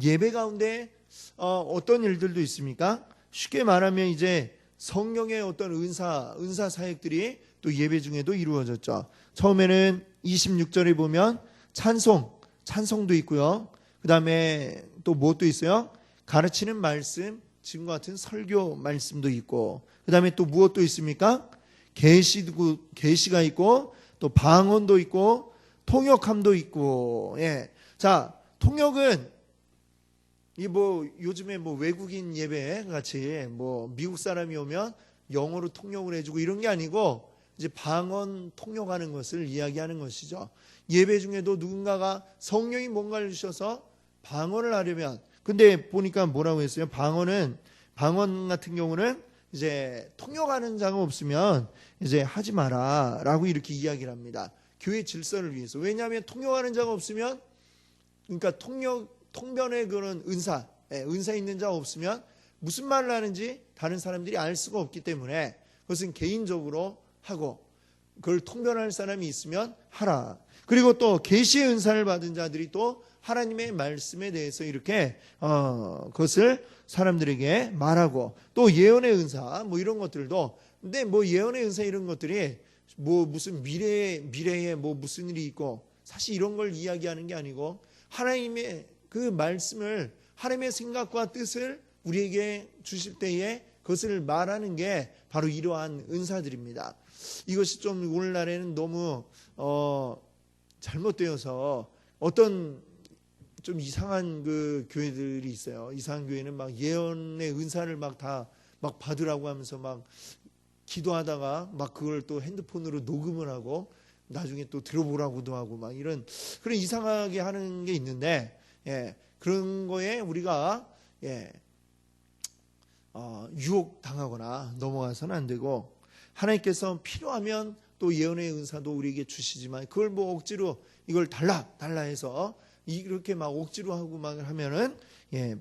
예배 가운데 어떤 일들도 있습니까? 쉽게 말하면 이제 성령의 어떤 은사 사역들이 또 예배 중에도 이루어졌죠. 처음에는 26절에 보면 찬송도 있고요. 그 다음에 또 무엇도 있어요? 가르치는 말씀, 지금과 같은 설교 말씀도 있고, 그 다음에 또 무엇도 있습니까? 계시가 있고, 또 방언도 있고, 통역함도 있고. 예. 자, 통역은 요즘에 외국인 예배 같이 미국 사람이 오면 영어로 통역을 해주고 이런 게 아니고, 이제 방언 통역하는 것을 이야기하는 것이죠. 예배 중에도 누군가가 성령이 뭔가를 주셔서 방언을 하려면, 근데 보니까 뭐라고 했어요? 방언 같은 경우는 이제 통역하는 자가 없으면 이제 하지 마라라고 이렇게 이야기를 합니다. 교회 질서를 위해서. 왜냐하면 통역하는 자가 없으면, 그러니까 통변의 그런 은사 있는 자가 없으면 무슨 말을 하는지 다른 사람들이 알 수가 없기 때문에 그것은 개인적으로 하고, 그걸 통변할 사람이 있으면 하라. 그리고 또 계시의 은사를 받은 자들이 또 하나님의 말씀에 대해서 이렇게 그것을 사람들에게 말하고, 또 예언의 은사 이런 것들도, 근데 예언의 은사 이런 것들이 무슨 미래에 무슨 일이 있고, 사실 이런 걸 이야기하는 게 아니고 하나님의 그 말씀을, 하나님의 생각과 뜻을 우리에게 주실 때에 그것을 말하는 게 바로 이러한 은사들입니다. 이것이 좀 오늘날에는 너무 잘못되어서 어떤 좀 이상한 그 교회들이 있어요. 이상한 교회는 막 예언의 은사를 다 받으라고 하면서 막 기도하다가 막 그걸 또 핸드폰으로 녹음을 하고 나중에 또 들어보라고도 하고 막 이런 그런 이상하게 하는 게 있는데, 그런 거에 우리가 유혹당하거나 넘어가서는 안 되고, 하나님께서 필요하면 또 예언의 은사도 우리에게 주시지만 그걸 억지로 이걸 달라 해서 이렇게 막 억지로 하고 막 하면은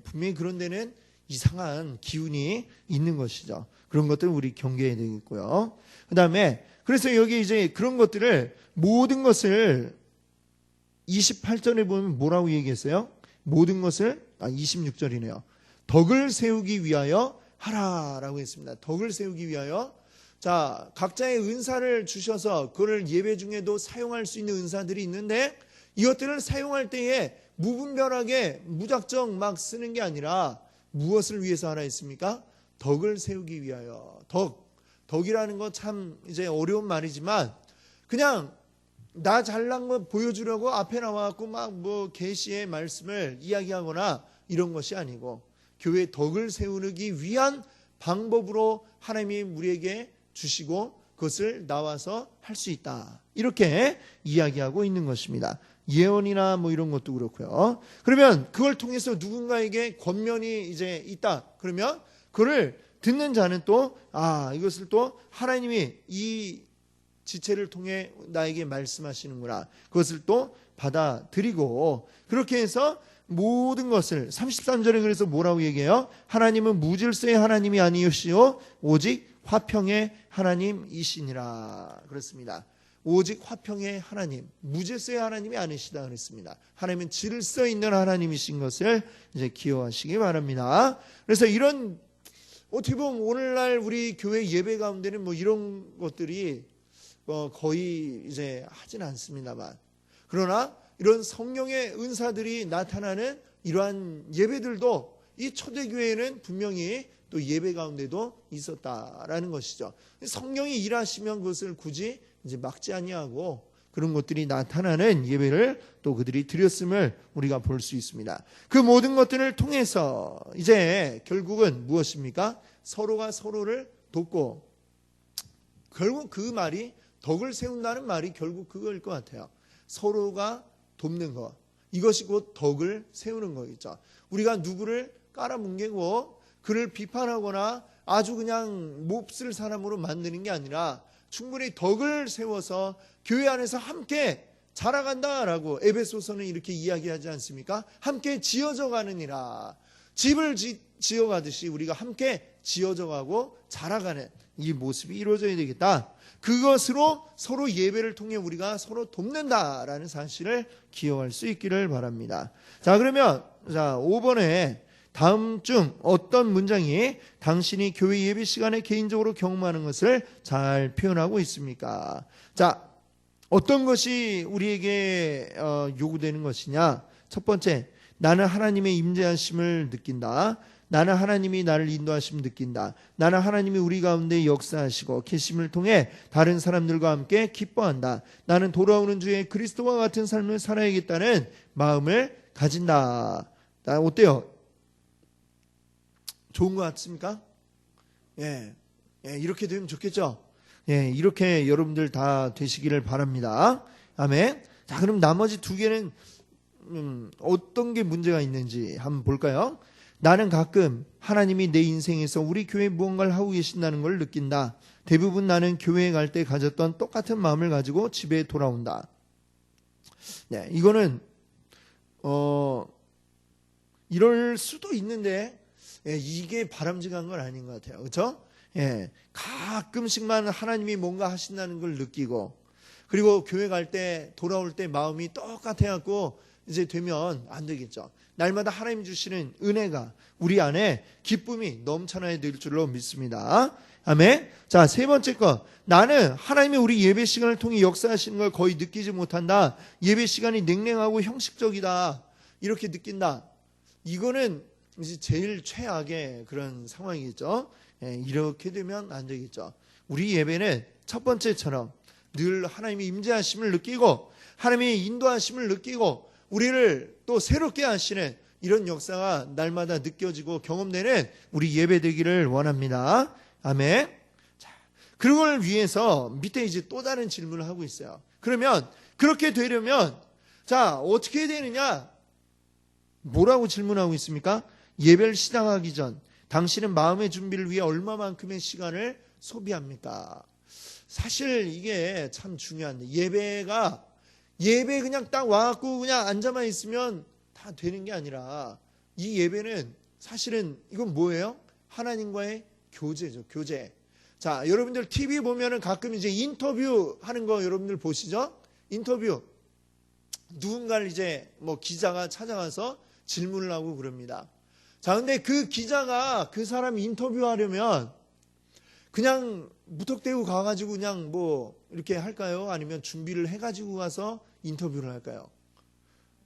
분명히 그런 데는 이상한 기운이 있는 것이죠. 그런 것들을 우리 경계해야 되겠고요. 그 다음에 그래서 여기 이제 그런 것들을 모든 것을 28절에 보면 뭐라고 얘기했어요? 모든 것을 26절이네요. 덕을 세우기 위하여 하라라고 했습니다. 덕을 세우기 위하여. 자, 각자의 은사를 주셔서 그걸 예배 중에도 사용할 수 있는 은사들이 있는데, 이것들을 사용할 때에 무분별하게 무작정 막 쓰는 게 아니라 무엇을 위해서 하라 했습니까? 덕을 세우기 위하여. 덕이라는 거 참 이제 어려운 말이지만, 그냥 나 잘난 거 보여주려고 앞에 나와갖고 막 계시의 말씀을 이야기하거나 이런 것이 아니고, 교회 덕을 세우기 위한 방법으로 하나님이 우리에게 주시고 그것을 나와서 할 수 있다. 이렇게 이야기하고 있는 것입니다. 예언이나 뭐 이런 것도 그렇고요. 그러면 그걸 통해서 누군가에게 권면이 이제 있다. 그러면 그를 듣는 자는 또 이것을 또 하나님이 이 지체를 통해 나에게 말씀하시는구나. 그것을 또 받아들이고 그렇게 해서 모든 것을 33절에 그래서 뭐라고 얘기해요? 하나님은 무질서의 하나님이 아니시오 오직 화평의 하나님이시니라. 그렇습니다. 오직 화평의 하나님, 무질서의 하나님이 아니시다 그랬습니다. 하나님은 질서 있는 하나님이신 것을 이제 기억하시기 바랍니다. 그래서 이런 어떻게 보면 오늘날 우리 교회 예배 가운데는 뭐 이런 것들이 거의 이제 하진 않습니다만, 그러나 이런 성령의 은사들이 나타나는 이러한 예배들도 이 초대교회에는 분명히 또 예배 가운데도 있었다라는 것이죠. 성령이 일하시면 그것을 굳이 이제 막지 아니하고 그런 것들이 나타나는 예배를 또 그들이 드렸음을 우리가 볼 수 있습니다. 그 모든 것들을 통해서 이제 결국은 무엇입니까? 서로가 서로를 돕고, 결국 그 말이 덕을 세운다는 말이 결국 그거일 것 같아요. 서로가 돕는 것, 이것이 곧 덕을 세우는 거겠죠. 우리가 누구를 깔아뭉개고 그를 비판하거나 아주 그냥 몹쓸 사람으로 만드는 게 아니라 충분히 덕을 세워서 교회 안에서 함께 자라간다라고 에베소서는 이렇게 이야기하지 않습니까? 함께 지어져 가느니라. 집을 지어가듯이 우리가 함께 지어져 가고 자라가는 이 모습이 이루어져야 되겠다. 그것으로 서로 예배를 통해 우리가 서로 돕는다라는 사실을 기억할 수 있기를 바랍니다. 자, 그러면 5번에 다음 중 어떤 문장이 당신이 교회 예배 시간에 개인적으로 경험하는 것을 잘 표현하고 있습니까? 자, 어떤 것이 우리에게 요구되는 것이냐? 첫 번째, 나는 하나님의 임재하심을 느낀다. 나는 하나님이 나를 인도하심을 느낀다. 나는 하나님이 우리 가운데 역사하시고 계심을 통해 다른 사람들과 함께 기뻐한다. 나는 돌아오는 주에 그리스도와 같은 삶을 살아야겠다는 마음을 가진다. 어때요? 좋은 것 같습니까? 예, 이렇게 되면 좋겠죠? 예, 이렇게 여러분들 다 되시기를 바랍니다. 아멘. 자, 그럼 나머지 두 개는 어떤 게 문제가 있는지 한번 볼까요? 나는 가끔 하나님이 내 인생에서 우리 교회에 무언가를 하고 계신다는 걸 느낀다. 대부분 나는 교회에 갈 때 가졌던 똑같은 마음을 가지고 집에 돌아온다. 네, 이거는 이럴 수도 있는데 이게 바람직한 건 아닌 것 같아요. 그렇죠? 가끔씩만 하나님이 뭔가 하신다는 걸 느끼고, 그리고 교회 갈 때 돌아올 때 마음이 똑같아갖고 이제 되면 안 되겠죠. 날마다 하나님 주시는 은혜가 우리 안에 기쁨이 넘쳐나야 될 줄로 믿습니다. 아멘. 자, 세 번째 거, 나는 하나님이 우리 예배 시간을 통해 역사하시는 걸 거의 느끼지 못한다. 예배 시간이 냉랭하고 형식적이다. 이렇게 느낀다. 이거는 이제 제일 최악의 그런 상황이겠죠. 이렇게 되면 안 되겠죠. 우리 예배는 첫 번째처럼 늘 하나님의 임재하심을 느끼고 하나님의 인도하심을 느끼고 우리를 또 새롭게 하시는 이런 역사가 날마다 느껴지고 경험되는 우리 예배 되기를 원합니다. 아멘. 자, 그걸 위해서 밑에 이제 또 다른 질문을 하고 있어요. 그러면 그렇게 되려면 자, 어떻게 해야 되느냐? 뭐라고 질문하고 있습니까? 예배를 시작하기 전 당신은 마음의 준비를 위해 얼마만큼의 시간을 소비합니까? 사실 이게 참 중요한데, 예배 그냥 딱 와갖고 그냥 앉아만 있으면 다 되는 게 아니라, 이 예배는 사실은 이건 뭐예요? 하나님과의 교제죠, 교제. 자, 여러분들 TV 보면은 가끔 이제 인터뷰 하는 거 여러분들 보시죠? 인터뷰. 누군가를 이제 뭐 기자가 찾아가서 질문을 하고 그럽니다. 자, 근데 그 기자가 그 사람 인터뷰하려면 그냥 무턱대고 가가지고 그냥 뭐 이렇게 할까요? 아니면 준비를 해가지고 가서 인터뷰를 할까요?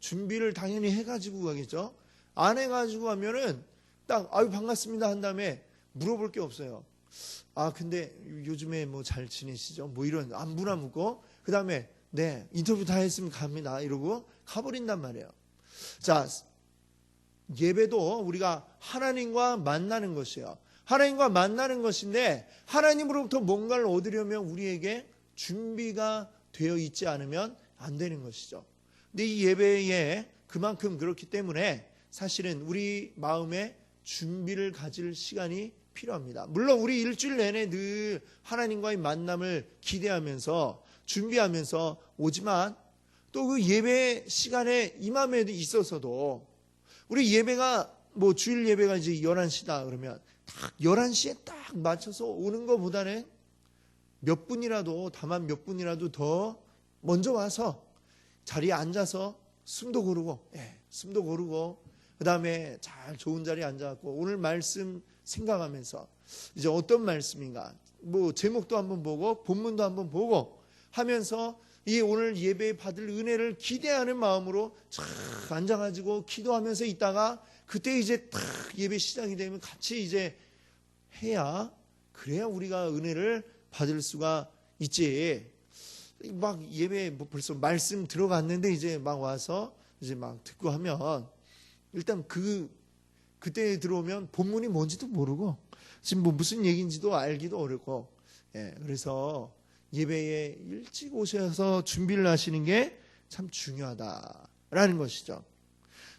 준비를 당연히 해가지고 가겠죠? 안 해가지고 가면은 딱 아유 반갑습니다 한 다음에 물어볼 게 없어요. 아, 근데 요즘에 뭐 잘 지내시죠? 뭐 이런 안부나 묻고 그 다음에 네 인터뷰 다 했으면 갑니다 이러고 가버린단 말이에요. 자, 예배도 우리가 하나님과 만나는 것이에요. 하나님과 만나는 것인데 하나님으로부터 뭔가를 얻으려면 우리에게 준비가 되어 있지 않으면 안 되는 것이죠. 근데 이 예배에 그만큼 그렇기 때문에 사실은 우리 마음에 준비를 가질 시간이 필요합니다. 물론 우리 일주일 내내 늘 하나님과의 만남을 기대하면서 준비하면서 오지만 또 그 예배 시간에 임함에 있어서도 우리 예배가 뭐 주일 예배가 이제 11시다 그러면 딱 11시에 딱 맞춰서 오는 것보다는 몇 분이라도 다만 몇 분이라도 더 먼저 와서 자리에 앉아서 숨도 고르고 숨도 고르고 그다음에 잘 좋은 자리에 앉아갖고 오늘 말씀 생각하면서 이제 어떤 말씀인가 뭐 제목도 한번 보고 본문도 한번 보고 하면서 이 오늘 예배 받을 은혜를 기대하는 마음으로 쫙 앉아가지고 기도하면서 있다가 그때 이제 딱 예배 시작이 되면 같이 이제 해야 그래야 우리가 은혜를 받을 수가 있지. 막 예배 뭐 벌써 말씀 들어갔는데 이제 막 와서 이제 막 듣고 하면 일단 그때 들어오면 본문이 뭔지도 모르고 지금 뭐 무슨 얘기인지도 알기도 어렵고 그래서 예배에 일찍 오셔서 준비를 하시는 게 참 중요하다라는 것이죠.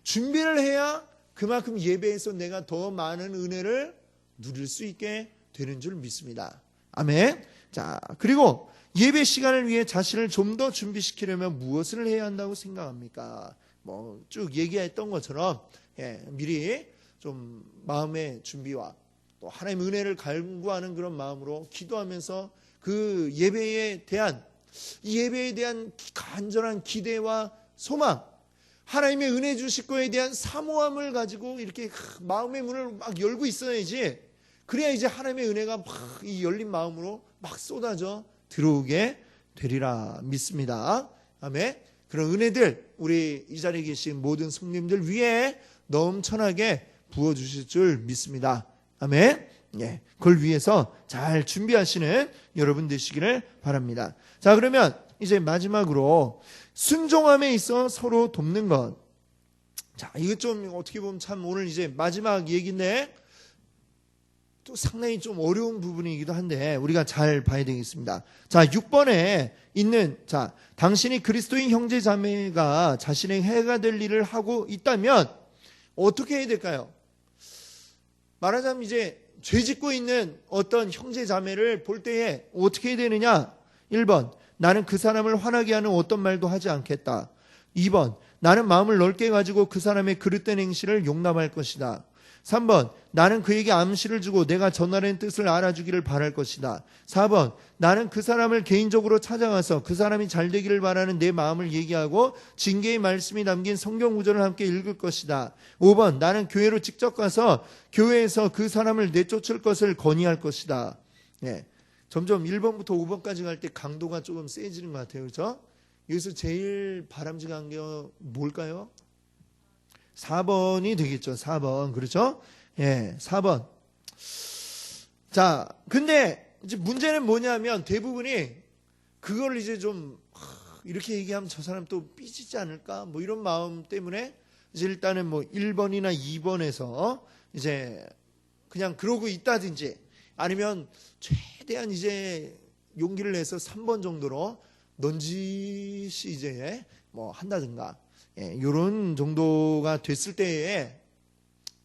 준비를 해야 그만큼 예배에서 내가 더 많은 은혜를 누릴 수 있게 되는 줄 믿습니다. 아멘. 자, 그리고 예배 시간을 위해 자신을 좀 더 준비시키려면 무엇을 해야 한다고 생각합니까? 뭐 쭉 얘기했던 것처럼 미리 좀 마음의 준비와 또 하나님 은혜를 간구하는 그런 마음으로 기도하면서 그 예배에 대한 간절한 기대와 소망, 하나님의 은혜 주실 거에 대한 사모함을 가지고 이렇게 마음의 문을 막 열고 있어야지. 그래야 이제 하나님의 은혜가 막 이 열린 마음으로 막 쏟아져 들어오게 되리라 믿습니다. 아멘. 그런 은혜들 우리 이 자리에 계신 모든 성님들 위에 넘쳐나게 부어주실 줄 믿습니다. 아멘. 그걸 위해서 잘 준비하시는 여러분 되시기를 바랍니다. 자, 그러면 이제 마지막으로 순종함에 있어 서로 돕는 것. 자, 이거 좀 어떻게 보면 참 오늘 이제 마지막 얘기인데 또 상당히 좀 어려운 부분이기도 한데 우리가 잘 봐야 되겠습니다. 자, 6번에 있는 당신이 그리스도인 형제 자매가 자신의 해가 될 일을 하고 있다면 어떻게 해야 될까요? 말하자면 이제 죄 짓고 있는 어떤 형제 자매를 볼 때에 어떻게 해야 되느냐? 1번, 나는 그 사람을 화나게 하는 어떤 말도 하지 않겠다. 2번, 나는 마음을 넓게 가지고 그 사람의 그릇된 행실을 용납할 것이다. 3번, 나는 그에게 암시를 주고 내가 전하는 뜻을 알아주기를 바랄 것이다. 4번, 나는 그 사람을 개인적으로 찾아가서 그 사람이 잘 되기를 바라는 내 마음을 얘기하고 징계의 말씀이 담긴 성경 구절을 함께 읽을 것이다. 5번, 나는 교회로 직접 가서 교회에서 그 사람을 내쫓을 것을 건의할 것이다. 점점 1번부터 5번까지 갈 때 강도가 조금 세지는 것 같아요. 그렇죠? 여기서 제일 바람직한 게 뭘까요? 4번이 되겠죠. 4번. 그렇죠? 4번. 자, 근데 이제 문제는 뭐냐면 대부분이 그걸 이제 좀 이렇게 얘기하면 저 사람 또 삐지지 않을까? 뭐 이런 마음 때문에 이제 일단은 뭐 1번이나 2번에서 이제 그냥 그러고 있다든지 아니면 최대한 이제 용기를 내서 3번 정도로 넌지시 이제 뭐 한다든가 이런 정도가 됐을 때에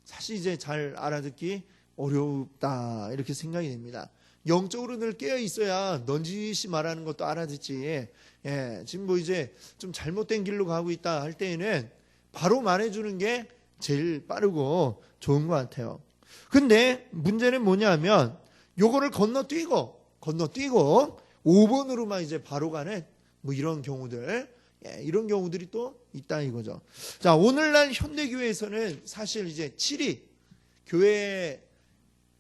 사실 이제 잘 알아듣기 어렵다 이렇게 생각이 됩니다. 영적으로 늘 깨어 있어야 넌지시 말하는 것도 알아듣지. 지금 뭐 이제 좀 잘못된 길로 가고 있다 할 때에는 바로 말해주는 게 제일 빠르고 좋은 것 같아요. 근데 문제는 뭐냐면 요거를 건너뛰고 5번으로만 이제 바로 가는 뭐 이런 경우들. 이런 경우들이 또 있다 이거죠. 자, 오늘날 현대교회에서는 사실 이제 7위 교회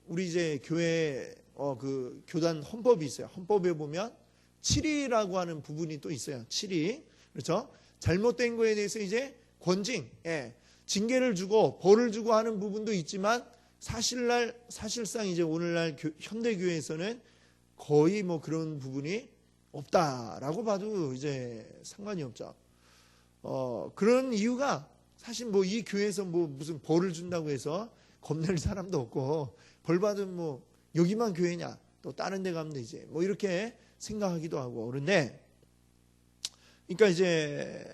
우리 이제 교회 그 교단 헌법이 있어요. 헌법에 보면 7위라고 하는 부분이 또 있어요. 7위. 그렇죠? 잘못된 거에 대해서 이제 권징, 징계를 주고 벌을 주고 하는 부분도 있지만 사실상 이제 오늘날 현대교회에서는 거의 뭐 그런 부분이 없다라고 봐도 이제 상관이 없죠. 그런 이유가 사실 뭐 이 교회에서 뭐 무슨 벌을 준다고 해서 겁낼 사람도 없고, 벌 받으면 뭐 여기만 교회냐, 또 다른 데 가면 되지, 뭐 이렇게 생각하기도 하고. 그런데 그러니까 이제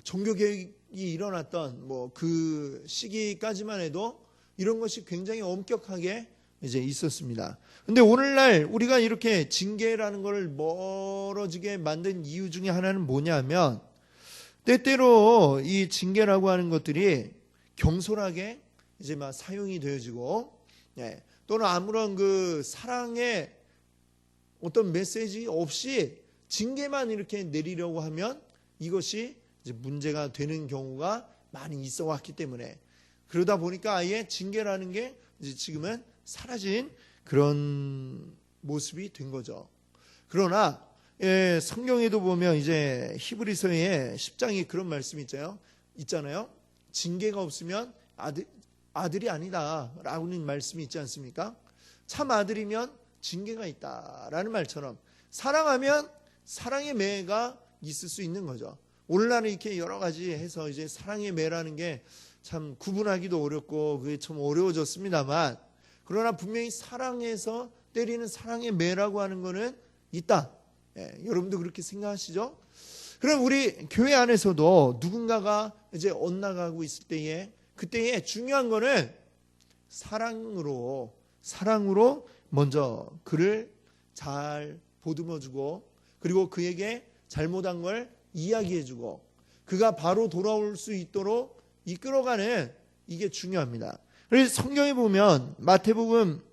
종교개혁이 일어났던 뭐 그 시기까지만 해도 이런 것이 굉장히 엄격하게 이제 있었습니다. 근데 오늘날 우리가 이렇게 징계라는 걸 멀어지게 만든 이유 중에 하나는 뭐냐면, 때때로 이 징계라고 하는 것들이 경솔하게 이제 막 사용이 되어지고, 또는 아무런 그 사랑의 어떤 메시지 없이 징계만 이렇게 내리려고 하면 이것이 이제 문제가 되는 경우가 많이 있어 왔기 때문에, 그러다 보니까 아예 징계라는 게 이제 지금은 사라진 그런 모습이 된 거죠. 그러나 성경에도 보면 이제 히브리서의 10장에 그런 말씀이 있잖아요. 징계가 없으면 아들이 아니다 라고는 말씀이 있지 않습니까? 참 아들이면 징계가 있다라는 말처럼 사랑하면 사랑의 매가 있을 수 있는 거죠. 오늘날은 이렇게 여러 가지 해서 이제 사랑의 매라는 게 참 구분하기도 어렵고 그게 참 어려워졌습니다만, 그러나 분명히 사랑에서 때리는 사랑의 매라고 하는 거는 있다. 여러분도 그렇게 생각하시죠? 그럼 우리 교회 안에서도 누군가가 이제 엇나가고 있을 때에, 그때에 중요한 거는 사랑으로 먼저 그를 잘 보듬어주고, 그리고 그에게 잘못한 걸 이야기해주고, 그가 바로 돌아올 수 있도록 이끌어가는, 이게 중요합니다. 그래서 성경에 보면 마태복음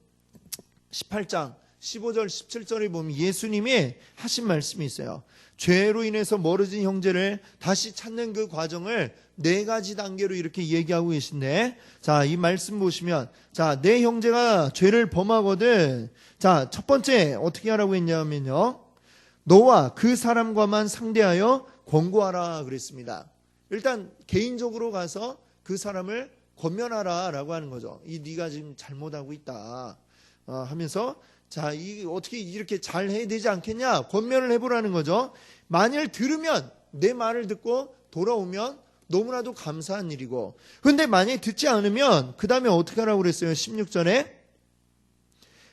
18장 15절 17절에 보면 예수님이 하신 말씀이 있어요. 죄로 인해서 멀어진 형제를 다시 찾는 그 과정을 4가지 단계로 이렇게 얘기하고 계신데, 자, 이 말씀 보시면, 자, 내 형제가 죄를 범하거든, 자, 첫 번째 어떻게 하라고 했냐면요, 너와 그 사람과만 상대하여 권고하라 그랬습니다. 일단 개인적으로 가서 그 사람을 권면하라 라고 하는 거죠. 네가 지금 잘못하고 있다 하면서, 자, 어떻게 이렇게 잘 해야 되지 않겠냐, 권면을 해보라는 거죠. 만일 들으면, 내 말을 듣고 돌아오면 너무나도 감사한 일이고, 그런데 만약에 듣지 않으면 그 다음에 어떻게 하라고 그랬어요? 16절에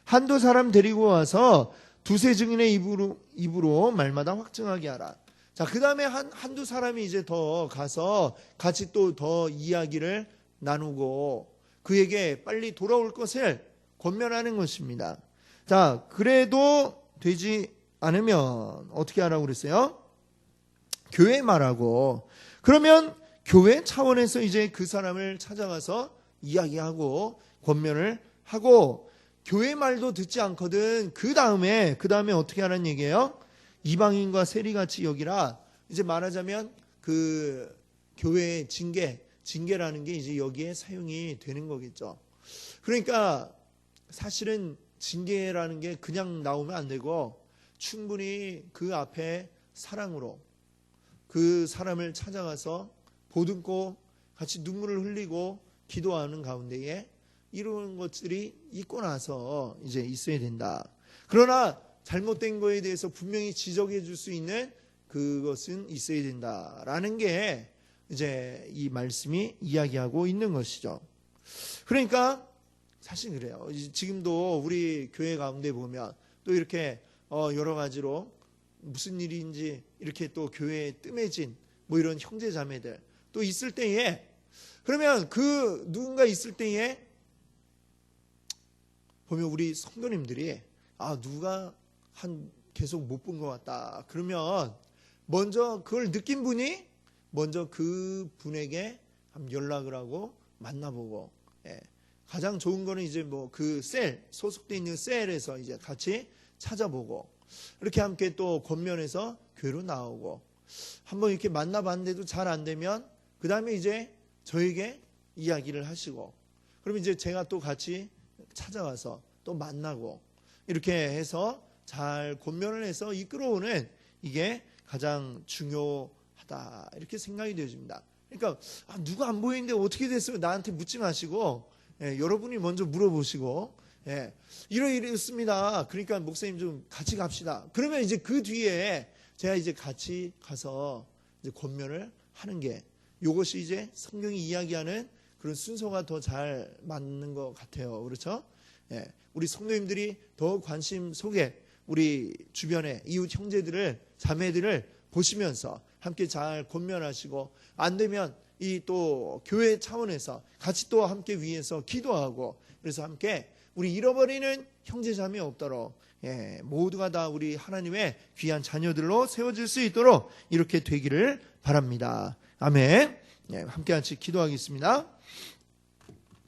한두 사람 데리고 와서 두세 증인의 입으로 말마다 확증하게 하라. 자, 그 다음에 한두 사람이 이제 더 가서 같이 또 더 이야기를 나누고 그에게 빨리 돌아올 것을 권면하는 것입니다. 자, 그래도 되지 않으면 어떻게 하라고 그랬어요? 교회 말하고, 그러면 교회 차원에서 이제 그 사람을 찾아가서 이야기하고 권면을 하고, 교회 말도 듣지 않거든 그 다음에 어떻게 하라는 얘기예요? 이방인과 세리같이 여기라. 이제 말하자면 그 교회의 징계라는 게 이제 여기에 사용이 되는 거겠죠. 그러니까 사실은 징계라는 게 그냥 나오면 안 되고, 충분히 그 앞에 사랑으로 그 사람을 찾아가서 보듬고 같이 눈물을 흘리고 기도하는 가운데에 이런 것들이 있고 나서 이제 있어야 된다. 그러나 잘못된 거에 대해서 분명히 지적해 줄 수 있는 그것은 있어야 된다라는 게 이제 이 말씀이 이야기하고 있는 것이죠. 그러니까 사실 그래요. 지금도 우리 교회 가운데 보면 또 이렇게 여러 가지로 무슨 일인지 이렇게 또 교회에 뜸해진 뭐 이런 형제 자매들 또 있을 때에, 그러면 그 누군가 있을 때에 보면 우리 성도님들이 누가 계속 못 본 것 같다 그러면 먼저 그걸 느낀 분이 먼저 그 분에게 연락을 하고 만나보고, 가장 좋은 거는 이제 뭐 그 소속돼 있는 셀에서 이제 같이 찾아보고, 이렇게 함께 또 권면해서 교회로 나오고, 한번 이렇게 만나봤는데도 잘 안 되면 그 다음에 이제 저에게 이야기를 하시고, 그러면 이제 제가 또 같이 찾아와서 또 만나고, 이렇게 해서 잘 권면을 해서 이끌어오는, 이게 가장 중요하다 이렇게 생각이 되어집니다. 그러니까 누가 안 보이는데 어떻게 됐어요? 나한테 묻지 마시고, 여러분이 먼저 물어보시고, 이렇습니다. 그러니까 목사님 좀 같이 갑시다. 그러면 이제 그 뒤에 제가 이제 같이 가서 이제 권면을 하는 게 이것이 이제 성경이 이야기하는 그런 순서가 더 잘 맞는 것 같아요. 그렇죠? 예, 우리 성도님들이 더 관심 속에 우리 주변의 이웃 형제들을, 자매들을 보시면서 함께 잘 권면하시고, 안 되면 이 또 교회 차원에서 같이 또 함께 위해서 기도하고, 그래서 함께 우리 잃어버리는 형제자매 없도록, 예, 모두가 다 우리 하나님의 귀한 자녀들로 세워질 수 있도록 이렇게 되기를 바랍니다. 아멘. 예, 함께 같이 기도하겠습니다.